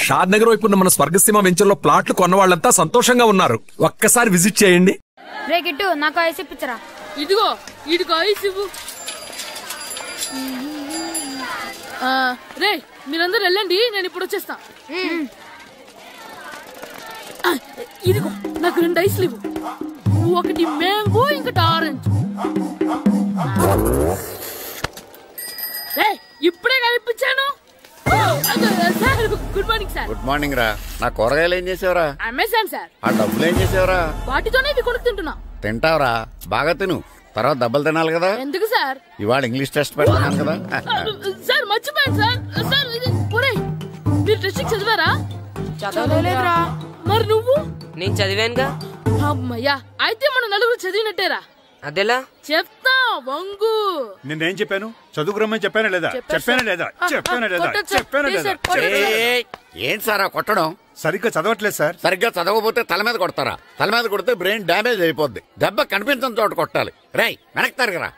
షాద్ నగర్ వైపు ఉన్న మన స్వర్గసీమ వెంచర్ లో ప్లాట్లు కొన్న వాళ్ళంతా సంతోషంగా ఉన్నారు. ఒక్కసారి విజిట్ చేయండి. రే గిట్టు నాకు ఐస్ ఇప్పించరా. ఇదిగో ఐస్ ఇవ్వు. రే మీరందరూ వెళ్ళండి, నేను ఇప్పుడు వచ్చేస్తా. ఇదిగో నాకు 2 ఐస్లు ఇవ్వు. ఒకటి మ్యాంగో, ఇంకటి ఆరెంజ్. ఇప్పుడే కనిపించాను. Good morning sir. Good morning రా. నా కూరగాయలు ఏం చేసావురా? Amazon sir. ఆ డబ్బులు ఏం చేసావురా? వాటితోనే ఇది కొనుక్కు తింటున్నా. తింటావురా, బాగా తిను, తర్వాత దెబ్బలు తినాలి కదా. ఎందుకు సార్? ఇవాళ ఇంగ్లీష్ టెస్ట్ పెడతాను కదా. సార్ మర్చిపోయాను సార్. సార్ మీరు టెస్టింగ్ చదివారా? చదవలేదురా. మరి నువ్వు? నేను చదివానుగా. అమ్మయ్యా, అయితే మనం నలుగురు చదివినట్టేరా. అదెలా? చెప్తా వంగు. నిన్నేం చెప్పాను? చదువుకురమ్మని చెప్పానా లేదా? ఏం సారా కొట్టడం? సరిగ్గా చదవట్లేదు సార్. సరిగ్గా చదవకపోతే తల మీద కొడతారా? తల మీద కొడితే బ్రెయిన్ డ్యామేజ్ అయిపోద్ది. దెబ్బ కనిపించిన చోట కొట్టాలి. రై వెనక్కి తరగరా.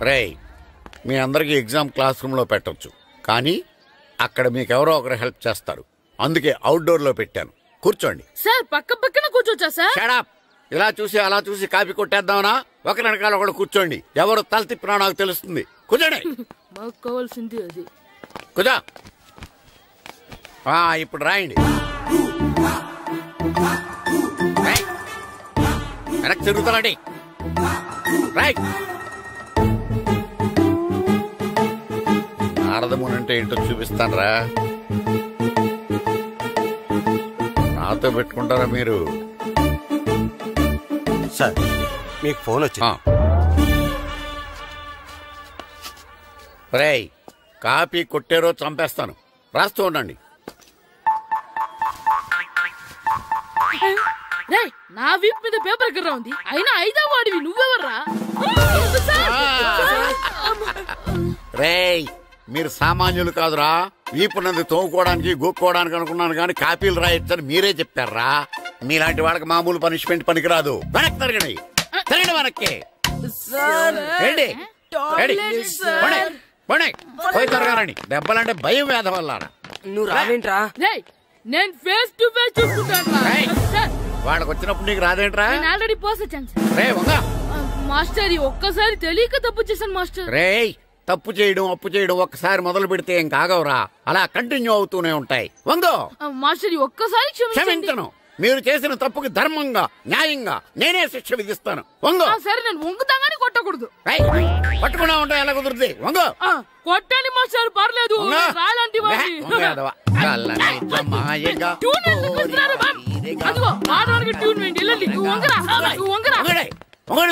రై మీ అందరికి ఎగ్జామ్ క్లాస్ రూమ్ లో పెట్టొచ్చు, కానీ అక్కడ మీకెవరో ఒకరు హెల్ప్ చేస్తారు. అందుకే అవుట్డోర్ లో పెట్టాను. కూర్చోండి. సార్ పక్క పక్కన కూర్చోచ్చా సార్? Shut up. ఇలా చూసి అలా చూసి కాపీ కొట్టేద్దామనా? ఒకరి వెనకాల ఒకడు కూర్చోండి. ఎవరు తల తిప్పినా నాకు తెలుస్తుంది. కూర్చోండి. మాకు కావాల్సింది అది. కూర్చో. ఇప్పుడు రాయండి. వెనక్కి తిరుగుతానండి. రాయ్. నారదమునంటే ఏంటో చూపిస్తాను రా. నాతో పెట్టుకుంటారా మీరు? సార్ మీకు ఫోన్ వచ్చింది. రేయ్ కాపీ కొట్టారో చంపేస్తాను. రాస్తూ ఉండండి. నా వీప్ మీద పేపర్ కర్ర ఉంది, అయినా 5వ వాడివి నువ్వెవర్రా? రేయ్ మీరు సామాన్యులు కాదురా. వీపున్నది తోముకోవడానికి గోక్కోవడానికి అనుకున్నాను, కానీ కాపీలు రాయొచ్చని మీరే చెప్పారా. మీలాంటి వాళ్ళకి మామూలు పనిష్మెంట్ పనికిరాదు. వెనక్కి తిరగండి. తిరగండి వెనక్కి. పోయి తిరగారండి. దెబ్బలంటే భయం వేద వల్ల. నువ్వు రావేంట్రా? నేను ఫేస్ టు ఫేస్ చూసుకుంటాను. వాళ్ళకి వచ్చినప్పుడు నీకు రాదేంట్రా? ఆల్రెడీ పోస్ వచ్చాను మాస్టర్. ఒక్కసారి తెలియక తప్పు చేశాను మాస్టర్. రేయ్ తప్పు చేయడం అప్పు చేయడం ఒక్కసారి మొదలు పెడితే ఏం కాగవరా, అలా కంటిన్యూ అవుతూనే ఉంటాయి. వందో మాస్టర్ ఒక్కసారి క్షమించను. మీరు చేసిన తప్పుకి ధర్మంగా న్యాయంగా నేనే శిక్ష విధిస్తాను. వంగో. సరే నేను వంగుతాగానే కొట్టకూడదు. పట్టుకున్నా ఉంటా ఎలా కుదురుతుంది? వంగో. కొట్టండి మాస్టర్ పర్లేదు.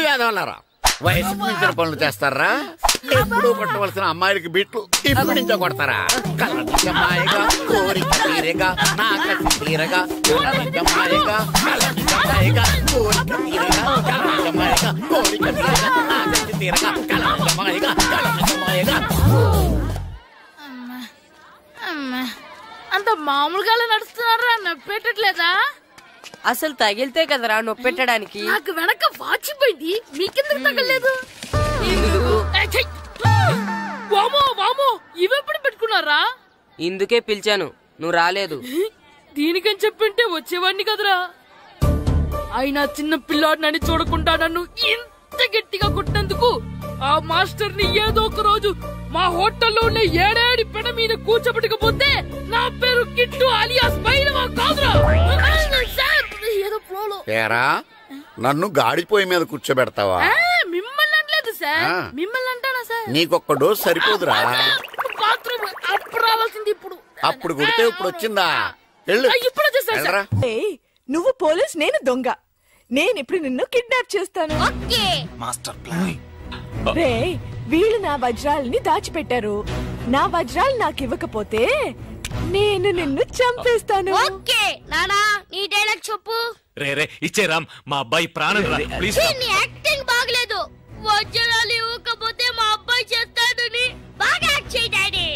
వేదవల్లారా వయసు మించిన పనులు చేస్తారా? ఎప్పుడు కొట్టవలసిన అమ్మాయిలకి బిట్లు ఇప్పుడు నుంచో కొడతారా? కళ్ళమాయగా కోరిక తీరగా నాకసి తీరగా కళ్ళమాయగా కళ్ళమాయగా కోరిక తీరగా కళ్ళమాయగా కోరిక తీరగా నాకసి తీరగా కళ్ళమాయగా కళ్ళమాయగా. అంత మామూలుగా నడుస్తున్నారా? నొప్పెట్టట్లేదా? అసలు తగిలితే కదరా నొప్పెట్టడానికి. నాకు వెనక వాచిపోయింది, మీకెందుకు తగలేదు? ఇవెప్పుడు పెట్టుకున్నారా? ఇందుకే పిలిచాను, నువ్వు రాలేదు. దీనికని చెప్పింటే వచ్చేవాడిని కదరా. అయినా చిన్న పిల్లాడినని చూడకుండా నన్ను ఇంత గట్టిగా కొట్టినందుకు ఆ మాస్టర్ ని ఏదో ఒక రోజు మా హోటల్లో ఉన్న 7 పెడ మీద కూర్చోబెట్టకపోతే నా పేరు కిట్టు అలియాస్ బైరవా కాదురా. నన్ను గాడిపోయి మీద కూర్చోబెడతావా? మిమ్మల్ని అనలేదు సార్. మిమ్మల్ని అంటానా సార్? నీకొక్క డోస్ సరిపోదురా. బాత్రూమ్ అప్పుడు రావాల్సింది ఇప్పుడు. అప్పుడు కొడితే ఇప్పుడు వచ్చిందా? నువ్వు పోలీస్, నేను దొంగ. నేను ఇప్పుడు నిన్ను కిడ్నాప్ చేస్తాను. రే వీళ్ళు నా వజ్రాలని దాచిపెట్టారు. నా వజ్రాలు నాకు ఇవ్వకపోతే నేను నిన్ను చంపేస్తాను. నీ డైలాగ్ చెప్పు. రే ఇచ్చే రామ్, మా అబ్బాయి ప్రాణం రా ప్లీజ్. నీ యాక్టింగ్ బాగలేదు. వజ్రాలు ఇవ్వకపోతే మా అబ్బాయి చేస్తాడని బాగా యాక్ట్ చేయి డాడీ.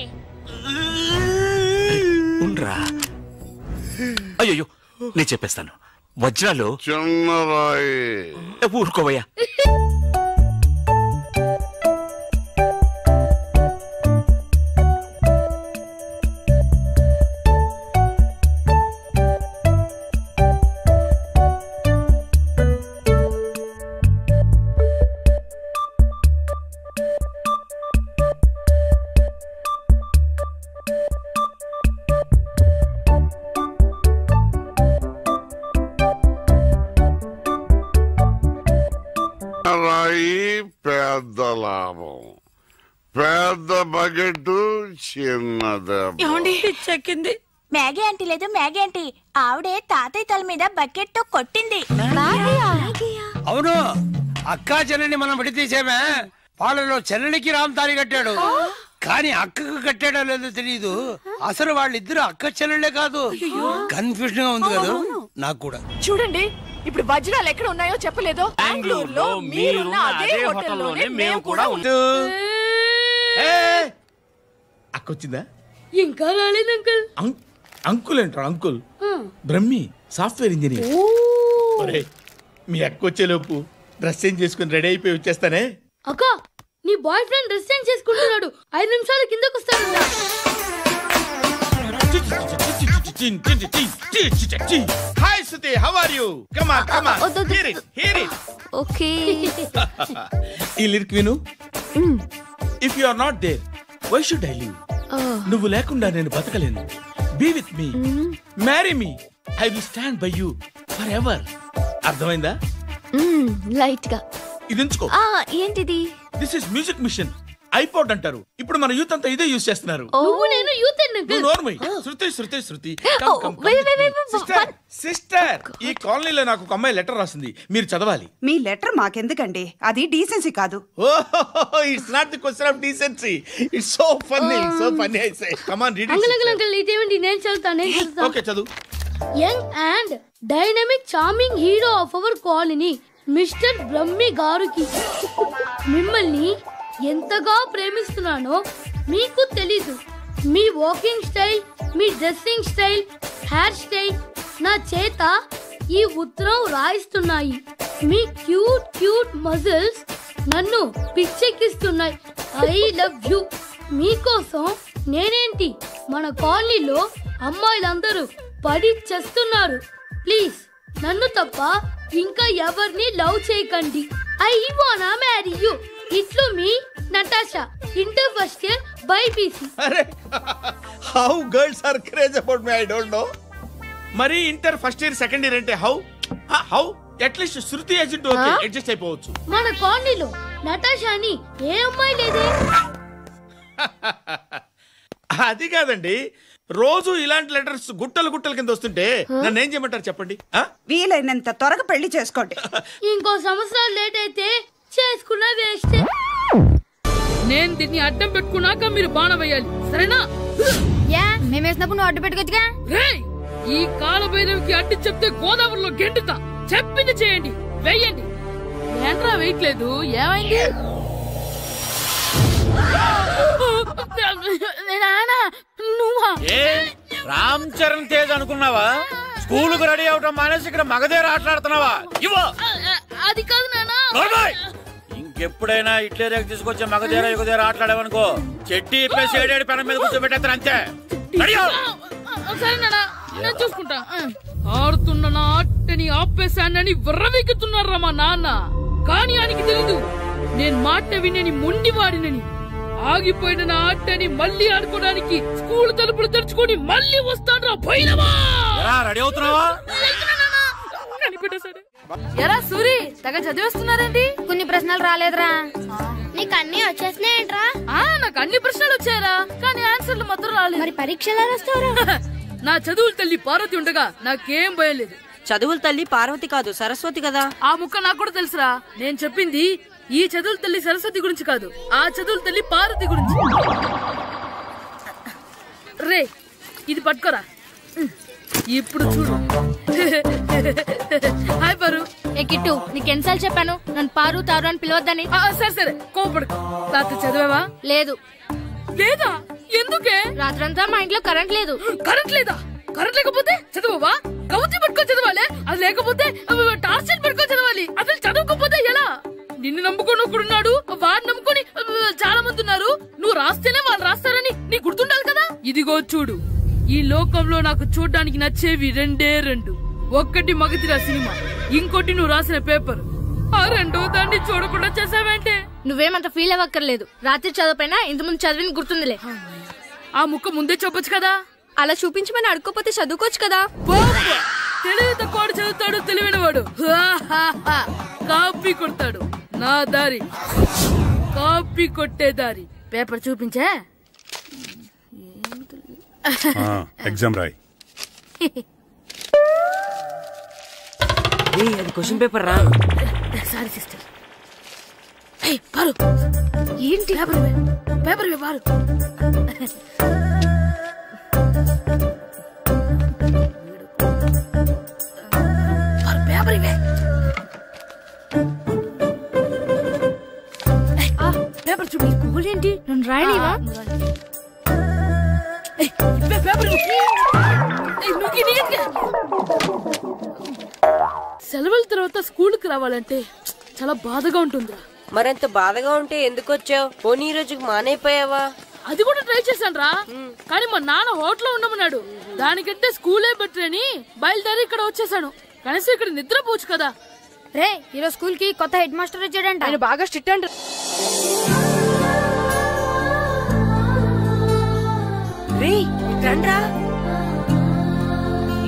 ఉండ్రా. అయ్యో నేను చెప్పేస్తాను. వజ్రాలు చిన్నరాయి. ఊరుకోవయ్యా. లాభం. పెద్ద బకెట్ చిన్నది. చెక్కింది. మ్యాగీ ఆంటీ లేదు, మ్యాగీ ఆంటీ ఆవిడే తాతయ్య తల మీద బకెట్ తో కొట్టింది. అవును, అక్కా చెల్లెని మనం విడితీసేమే. వాళ్ళలో చెల్లెలికి రామ్ తాళి కట్టాడు, కానీ అక్కకు కట్టాడో లేదో తెలియదు. అసలు వాళ్ళిద్దరు అక్క చెల్లెళ్ళే కాదు. కన్ఫ్యూజన్ గా ఉంది కదా నాకు కూడా. చూడండి, ఇప్పుడు వజ్రాలు ఎక్కడ ఉన్నాయో చెప్పలేదు. బెంగళూరులో మీరున్న అదే హోటల్లోనే మేము కూడా ఉన్నాం. అక్కొచ్చిందా? ఇంకా రాలేదు అంకుల్. అంకుల్ అంటారు. Uncle Brahmi software engineer. మీ అక్కొచ్చేలోపు డ్రెస్ చేంజ్ చేసుకుని రెడీ అయిపోయి వచ్చేస్తానే. అక్క, నీ బాయ్ ఫ్రెండ్ డ్రెస్ చేంజ్ చేసుకుంటున్నాడు. 5 నిమిషాలు కిందకు వస్తాడు. Hi Shruti, how are you? Come on come on, hear it hear it. Okay, ఈ లిరిక్ విను. If you are not there why should I live? నువ్వు లేకుండా నేను బతకలేను. Be with me, marry me, I will stand by you for ever. అర్థమైందా? Light గా ఇది ఉంచుకో. ఏంటిది? This is music machine, iPod అంటారు. ఇప్పుడు మన యూత్ అంతా ఇదే యూజ్ చేస్తున్నారు. నేను యూత్ శృతి శృతి శృతి. సిస్టర్, ఈ కాలనీలో నాకు ఒక అమ్మాయి లెటర్ రాసింది, మీరు చదవాలి. మీ లెటర్ మాకెందుకండి, అది డీసెన్సీ కాదు. It's not the question of decency, it's so funny, so funny. I say come on, read it. Uncle ఇదేంటి? నేను చదువుతాను. ఓకే, చదువు. Young and dynamic charming hero of our colony mister Brahmi గారికి మిమ్మల్ని ఎంతగా ప్రేమిస్తున్నానో మీకు తెలీదు. మీ వాకింగ్ స్టైల్, మీ డ్రెస్సింగ్ స్టైల్, హెయిర్ స్టైల్ నా చేత ఈ ఉత్తరం రాయిస్తున్నాయి. మీ క్యూట్ క్యూట్ మజిల్స్ నన్ను పిచ్చెక్కిస్తున్నాయి. I love you. మీకోసం నేనేంటి, మన కాలనీలో అమ్మాయిలందరూ పడి చేస్తున్నారు. ప్లీజ్ నన్ను తప్ప ఇంకా ఎవరిని లవ్ చేయకండి. ఐ వానా మ్యారీ యూ. ఇట్లు మీ Natasha, inter first year BiPC. అరే, how girls are craze about me I don't know. మరి inter first year second year అంటే how how at least Shruti agent okay, adjust అయిపోవచ్చు. మన కాలనీలో నటాషా అని ఏ అమ్మాయి లేదే. అది కాదండి, రోజు ఇలాంటి లెటర్స్ గుట్టలు గుట్టల కింద వస్తుంటే నన్ను ఏం చేయమంటారు చెప్పండి? వీలైనంత త్వరగా పెళ్లి చేసుకోండి. ఇంకో సంవత్సరాలు లేట్ అయితే చేసుకున్నా వేస్ట్. నేను దీన్ని అడ్డం పెట్టుకున్నాక మీరు బాణం వేయాలి, సరేనా? మేము వేసినప్పుడు నువ్వు అడ్డు పెట్టుకోవచ్చుగా. ఈ కాలభైరవికి అడ్డు చెప్తే గోదావరిలో గెంటుతా. చెప్పింది చేయండి, వేయండి. ఏంట్రా వేయట్లేదు? ఏమైంది? రామ్ చరణ్ తేజ్ అనుకున్నావా? స్కూలుకు రెడీ అవటం మానేసి ఇక్కడ మగధేర ఆటలాడుతున్నావా? అది కాదు నానా. ఇంకెప్పుడైనా ఇట్లే రేపు తీసుకొచ్చే మగధేర యుగధేర ఆటలాడేవనుకో చెట్టి ఇప్పేసి 7 పెనం మీద కూర్చోబెట్టేస్తారు అంతే. సరే నానా, నేను చూసుకుంటా. ఆడుతున్న నా ఆటని ఆపేశానని విర్రవీగుతున్నారా మా నాన్న. కానీ ఆయనకి తెలీదు నేను మాట వినని మొండివాడినని. ఆగిపోయిన నా ఆటని మళ్ళీ ఆడుకోవడానికి స్కూల్ తలుపులు తెరుచుకొని మళ్ళీ వస్తాను రా పోయినవా. రెడీ అవుతున్నావా? ఎరా సూరి, తెగ చదివేస్తున్నారండి. కొన్ని ప్రశ్నలు రాలేదురా. నీకు అన్ని వచ్చేసినాయంట్రా? నాకు అన్ని ప్రశ్నలు వచ్చాయరా, కానీ ఆన్సర్లు మాత్రం రాలేదు. మరి పరీక్షలు రాస్తావురా? నా చదువుల తల్లి పార్వతి ఉండగా నాకేం భయం లేదు. చదువుల తల్లి పార్వతి కాదు, సరస్వతి కదా. ఆ ముక్క నాకు కూడా తెలుసురా. నేను చెప్పింది ఈ చదువుల తల్లి సరస్వతి గురించి కాదు, ఆ చదువుల తల్లి పార్వతి గురించి. రే, ఇది పట్టుకోరా. ఇప్పుడు చూడు. హాయ్ పారు. ఏ కిట్టు, నీకెన్నిసార్లు చెప్పాను నన్ను పారు తారు అని పిలవద్దని? సరే సరే, కోపడకు. రాత్రి చదివావా? లేదు. లేదా? ఎందుకే? రాత్రంతా మా ఇంట్లో కరెంట్ లేదు. కరెంట్ లేదా? కరెంట్ లేకపోతే చదవవా? కవతి పట్టుకొని చదవాలి. అది లేకపోతే టార్చ్ పట్టుకొని చదవాలి. అసలు చదవకపోతే ఎలా? నిన్ను నమ్ముకొని ఒకడున్నాడు, వాడిని నమ్ముకొని చాలా మంది ఉన్నారు. నువ్వు రాస్తేనే వాళ్ళు రాస్తారని నీ గుర్తుండాలి కదా. ఇదిగో చూడు, ఈ లోకంలో నాకు చూడ్డానికి నచ్చేవి 2. ఒక్కటి మగతిరా సినిమా, ఇంకోటి నువ్వు రాసిన పేపర్. ఆ రెండో దాన్ని చూడకుండా చేసావేంటే? నువ్వేమంత ఫీల్ అవ్వక్కర్లేదు. రాత్రి చదవపోయినా ఇంతకుముందు చదివిన గుర్తుందిలే. ఆ ముక్క ముందే చెప్పొచ్చు కదా. అలా చూపించమని అడుక్కోపోతే చదువుకోవచ్చు కదా. తెలివి తక్కువ చదువుతాడు, తెలివైన వాడు కాపీ కొడతాడు. నా దారి కాపీ కొట్టేదారి పేపర్ చూపించే. ఎగ్జామ్ రాయి. అది క్వశ్చన్ పేపర్ రా. Sorry sister. పారు ఏంటి పేపర్ పేపర్ పారు. పేపర్ ఇవే పేపర్ చూపి. స్కూల్ ఏంటి నన్ను రాయనివా? సెలవుల తర్వాత స్కూల్కి రావాలంటే చాలా బాధగా ఉంటుందిరా. మరంత బాధగా ఉంటే ఎందుకు వచ్చావు? పోనీ ఈ రోజుకి మానైపోయావా? అది కూడా ట్రై చేశాను రా, కానీ మా నాన్న హోటల్లో ఉండమన్నాడు. దానికంటే స్కూలే బెటర్ అని బయలుదేరి ఇక్కడ వచ్చేసాను. కనీసం ఇక్కడ నిద్రపోవచ్చు కదా. రే ఈరోజు స్కూల్ కి కొత్త హెడ్ మాస్టర్ వచ్చాడంట. ఆయన బాగా స్ట్రిక్ట్ అంట.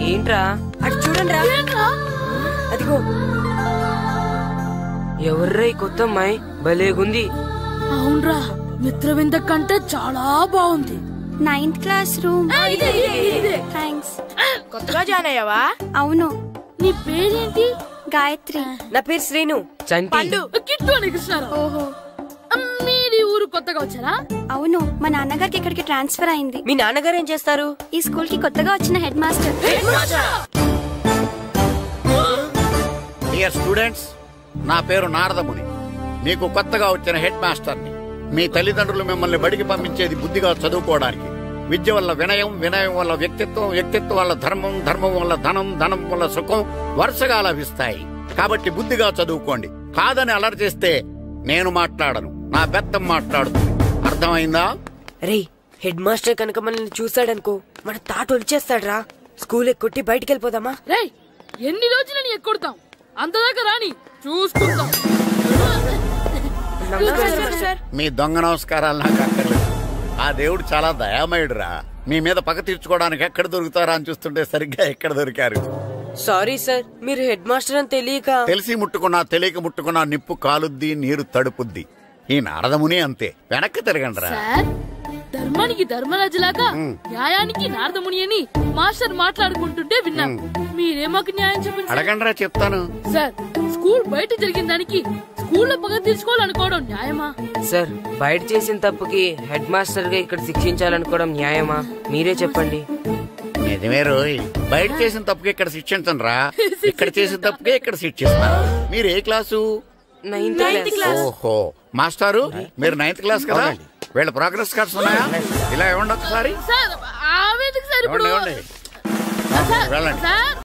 ఏంట్రా అటు చూడండి. అదిగో ఎవర్రా ఈ కొత్త అమ్మాయి? భలేగుంది. అవునరా, మిత్రవింద కంటే చాలా బాగుంది. 9th class room. థ్యాంక్స్. కొత్తగా జాయిన్ అయ్యావా? అవును. నీ పేరేంటి? గాయత్రి. నా పేరు శ్రీను. పండు. కిట్టు అని కృష్ణారావు. ఓహో. మీరు ఊరు కొత్తగా వచ్చారా? అవును, మా నాన్నగారికి ఇక్కడికి ట్రాన్స్ఫర్ అయింది. మీ నాన్నగారు ఏం చేస్తారు? ఈ స్కూల్ కి కొత్తగా వచ్చిన హెడ్ మాస్టర్. డియర్ స్టూడెంట్స్, నా పేరు నారదముని. మీకు కొత్తగా వచ్చిన హెడ్ మాస్టర్ని. మీ తల్లిదండ్రులు మిమ్మల్ని బడికి పంపించేది బుద్ధిగా చదువుకోవడానికి. విద్య వల్ల వినయం, వినయం వల్ల వ్యక్తిత్వం, వ్యక్తిత్వం వల్ల ధర్మం, ధర్మం వల్ల ధనం, ధనం వల్ల సుఖం వరుసగా లభిస్తాయి. కాబట్టి బుద్ధిగా చదువుకోండి. కాదని అలర్ చేస్తే నేను మాట్లాడను, నా బెత్తం మాట్లాడుతుంది. అర్థమైందా? రే, హెడ్ మాస్టర్ కనుక మనల్ని చూసాడనుకో మన తాట వచ్చేస్తాడ్రా. స్కూల్ ఎక్కొట్టి బయటికి వెళ్ళిపోదామా? రే, ఎన్ని రోజులని ఎక్కొడతాం? అంతదాకా రాని చూసుకుంటాం. మీ దొంగ నమస్కారాలు నాకు అక్కర్లేదు. ఆ దేవుడు చాలా దయామయుడురా. మీ మీద పగ తీర్చుకోవడానికి ఎక్కడ దొరుకుతారా అని చూస్తుంటే సరిగ్గా ఎక్కడ దొరికారు. సారీ సార్, మీరు హెడ్ మాస్టర్ అని తెలియక. తెలిసి ముట్టుకున్నా తెలియక ముట్టుకున్నా నిప్పు కాలుద్ది, నీరు తడుపుద్ది. ఈ నారదముని అంతే. వెనక్కి తిరగండిరా. ధర్మానికి ధర్మరాజులాగా న్యాయానికి నారదముని అని మాస్టర్ మాట్లాడుకుంటుంటే విన్నాం. మీరే మాకు న్యాయం చెప్పండి. అడగండిరా, చెప్తాను. సార్, స్కూల్ బయట జరిగిన దానికి స్కూల్లో పగ తీర్చుకోవాలనుకోవడం న్యాయమా? సార్, బయట చేసిన తప్పుకి హెడ్ మాస్టర్ గా ఇక్కడ శిక్షించాలనుకోవడం న్యాయమా? మీరే చెప్పండి. నిజమే రోయ్, బయట చేసిన తప్పుకి ఇక్కడ శిక్షించను రా. ఇక్కడ చేసిన తప్పుకే ఇక్కడ శిక్షిస్తాను. మీరు ఏ క్లాసు? 9th class. ఓహో, మాస్టారు మీరు 9th క్లాస్ కదా? వీళ్ళ ప్రోగ్రెస్ కార్డ్స్ ఉన్నాయా? ఇలా ఇవ్వండి ఒకసారి. సార్, ఆవేదకు సార్ ఇప్పుడు. వెళ్ళండి. సార్,